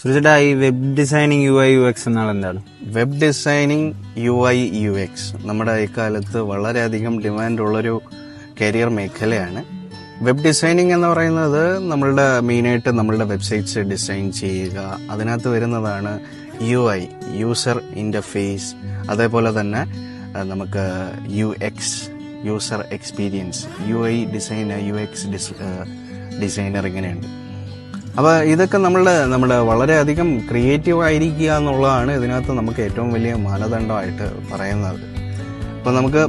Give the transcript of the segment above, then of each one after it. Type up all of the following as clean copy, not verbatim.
സുരേഷേട്ടാ, ഈ web designing UI UX എന്നാൽ എന്താണ്? വെബ് ഡിസൈനിങ് UI UX നമ്മുടെ ഇക്കാലത്ത് വളരെയധികം ഡിമാൻഡുള്ളൊരു കരിയർ മേഖലയാണ്. വെബ് ഡിസൈനിങ് എന്ന് പറയുന്നത് നമ്മളുടെ മെയിനായിട്ട് നമ്മളുടെ വെബ്സൈറ്റ്സ് ഡിസൈൻ ചെയ്യുക. അതിനകത്ത് വരുന്നതാണ് UI, യൂസർ ഇൻ്റർഫേസ്. അതേപോലെ തന്നെ നമുക്ക് UX, user experience, UI designer, UX designer ഇങ്ങനെയുണ്ട്. അപ്പോൾ ഇതൊക്കെ നമ്മുടെ വളരെയധികം ക്രിയേറ്റീവ് ആയിരിക്കുക എന്നുള്ളതാണ് ഇതിനകത്ത് നമുക്ക് ഏറ്റവും വലിയ മാനദണ്ഡമായിട്ട് പറയുന്നത്. അപ്പോൾ നമുക്ക്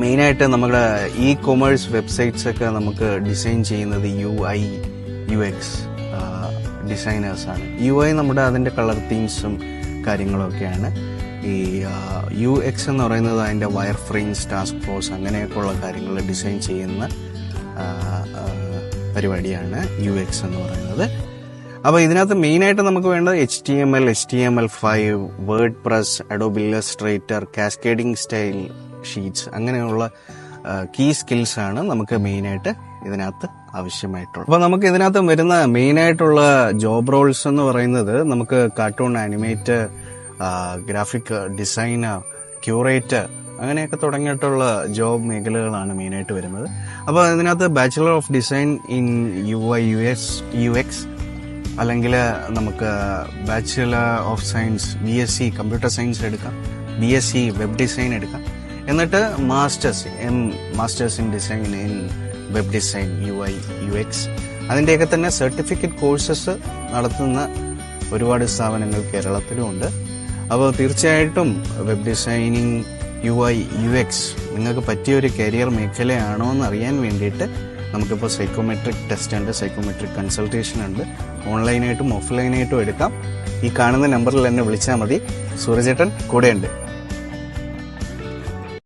മെയിനായിട്ട് നമ്മുടെ കൊമേഴ്സ് വെബ്സൈറ്റ്സ് ഒക്കെ നമുക്ക് ഡിസൈൻ ചെയ്യുന്നത് UI UX ഡിസൈനേഴ്സാണ്. UI നമ്മുടെ അതിൻ്റെ കളർ തീംസും കാര്യങ്ങളൊക്കെയാണ്. ഈ UX എന്ന് പറയുന്നത് അതിൻ്റെ വയർ ഫ്രെയിംസ്, ടാസ്ക് ഫോഴ്സ് അങ്ങനെയൊക്കെയുള്ള കാര്യങ്ങൾ ഡിസൈൻ ചെയ്യുന്ന പരിപാടിയാണ് UX എന്ന് പറയുന്നത്. അപ്പോൾ ഇതിനകത്ത് മെയിനായിട്ട് നമുക്ക് വേണ്ടത് HTML, HTML5, word press, Adobe Illustrator, cascading style sheets അങ്ങനെയുള്ള കീ സ്കിൽസാണ് നമുക്ക് മെയിനായിട്ട് ഇതിനകത്ത് ആവശ്യമായിട്ടുള്ളത്. അപ്പോൾ നമുക്ക് ഇതിനകത്ത് വരുന്ന മെയിനായിട്ടുള്ള ജോബ് റോൾസ് എന്ന് പറയുന്നത് നമുക്ക് cartoon animator, graphic designer, curator അങ്ങനെയൊക്കെ തുടങ്ങിയിട്ടുള്ള ജോബ് മേഖലകളാണ് മെയിനായിട്ട് വരുന്നത്. അപ്പോൾ ഇതിനകത്ത് bachelor of design in UI UX അല്ലെങ്കിൽ നമുക്ക് bachelor of science BSc computer science എടുക്കാം, BSc വെബ് ഡിസൈൻ എടുക്കാം. എന്നിട്ട് masters in design in web design UI UX അതിൻ്റെയൊക്കെ തന്നെ സർട്ടിഫിക്കറ്റ് കോഴ്സസ് നടത്തുന്ന ഒരുപാട് സ്ഥാപനങ്ങൾ കേരളത്തിലുമുണ്ട്. അപ്പോൾ തീർച്ചയായിട്ടും വെബ് ഡിസൈനിങ് UI UX നിങ്ങൾക്ക് പറ്റിയൊരു കരിയർ മേഖലയാണോ എന്ന് അറിയാൻ വേണ്ടിയിട്ട് നമുക്കിപ്പോൾ സൈക്കോമെട്രിക് ടെസ്റ്റ് ഉണ്ട്, സൈക്കോമെട്രിക് കൺസൾട്ടേഷൻ ഉണ്ട്. ഓൺലൈനായിട്ടും ഓഫ്ലൈനായിട്ടും എടുക്കാം. ഈ കാണുന്ന നമ്പറിൽ എന്നെ വിളിച്ചാൽ മതി. സൂരജേട്ടൻ കൂടെയുണ്ട്.